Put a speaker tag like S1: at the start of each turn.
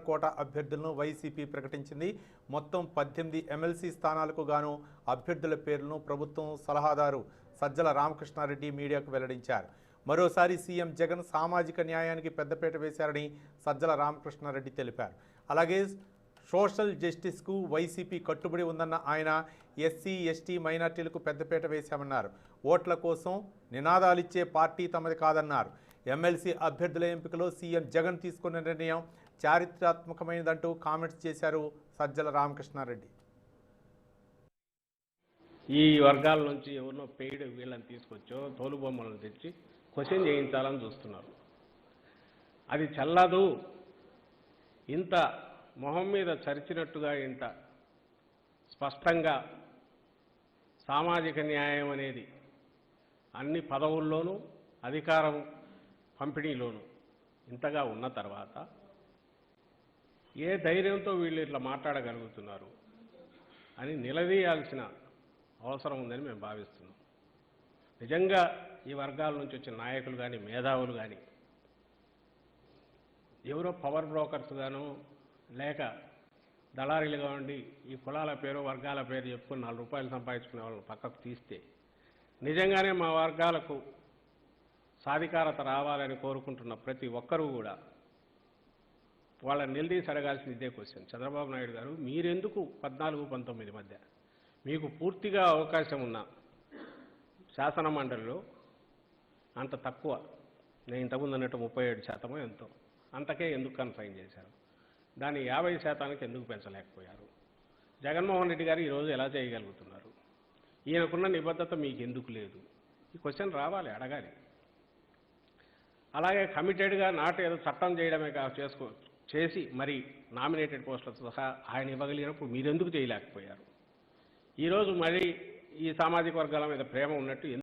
S1: కోట అభ్యర్థులను వైసీపీ ప్రకటించింది. మొత్తం 18 ఎమ్మెల్సీ స్థానాలకు గాను అభ్యర్థుల పేర్లను ప్రభుత్వం సలహాదారు సజ్జల రామకృష్ణారెడ్డి మీడియాకు వెల్లడించారు. మరోసారి సీఎం జగన్ సామాజిక న్యాయానికి పెద్దపీట వేశారని సజ్జల రామకృష్ణారెడ్డి తెలిపారు. అలాగే సోషల్ జస్టిస్కు వైసీపీ కట్టుబడి ఉందన్న ఆయన ఎస్సీ, ఎస్టీ, మైనార్టీలకు పెద్దపీట వేశామన్నారు. ఓట్ల కోసం నినాదాలిచ్చే పార్టీ తమది కాదన్నారు. ఎమ్మెల్సీ అభ్యర్థుల ఎంపికలో సీఎం జగన్ తీసుకున్న నిర్ణయం చారిత్రాత్మకమైనదంటూ కామెంట్స్ చేశారు సజ్జల రామకృష్ణారెడ్డి.
S2: ఈ వర్గాల నుంచి ఎవరినో పెయిడ్ వీళ్ళని తీసుకొచ్చో తోలుబొమ్మలను తెచ్చి క్వశ్చన్ చేయించాలని చూస్తున్నారు. అది చల్లదు. ఇంత మొహం మీద చరిచినట్టుగా ఇంత స్పష్టంగా సామాజిక న్యాయం అనేది అన్ని పదవుల్లోనూ అధికారం పంపిణీలోనూ ఇంతగా ఉన్న తర్వాత ఏ ధైర్యంతో వీళ్ళు ఇట్లా మాట్లాడగలుగుతున్నారు అని నిలదీయాల్సిన అవసరం ఉందని మేము భావిస్తున్నాం. నిజంగా ఈ వర్గాల నుంచి వచ్చిన నాయకులు కానీ మేధావులు కానీ ఎవరో పవర్ బ్రోకర్స్ గాను లేక దళారీలుగా ఉండి ఈ కులాల పేరు వర్గాల పేరు చెప్పుకుని 4 రూపాయలు సంపాదించుకునే వాళ్ళని పక్కకు తీస్తే నిజంగానే మా వర్గాలకు సాధికారత రావాలని కోరుకుంటున్న ప్రతి ఒక్కరూ కూడా వాళ్ళని నిలదీసి అడగాల్సిన ఇదే క్వశ్చన్. చంద్రబాబు నాయుడు గారు మీరెందుకు 14-19 మధ్య మీకు పూర్తిగా అవకాశం ఉన్న శాసన మండలిలో అంత తక్కువ, నేను ఇంతకుముందు అన్నట్టు 37% ఎంతో అంతకే ఎందుకు కన్ఫైన్ చేశారు? దాన్ని 50% ఎందుకు పెంచలేకపోయారు? జగన్మోహన్ రెడ్డి గారు ఈరోజు ఎలా చేయగలుగుతున్నారు? ఈయనకున్న నిబద్ధత మీకు ఎందుకు లేదు? ఈ క్వశ్చన్ రావాలి, అడగాలి. అలాగే కమిటెడ్గా నాట్ ఏదో చట్టం చేయడమే చేసి మరి నామినేటెడ్ పోస్టులతో సహా ఆయన ఇవ్వగలిగినప్పుడు మీరెందుకు చేయలేకపోయారు? ఈరోజు మరి ఈ సామాజిక వర్గాల మీద ప్రేమ ఉన్నట్టు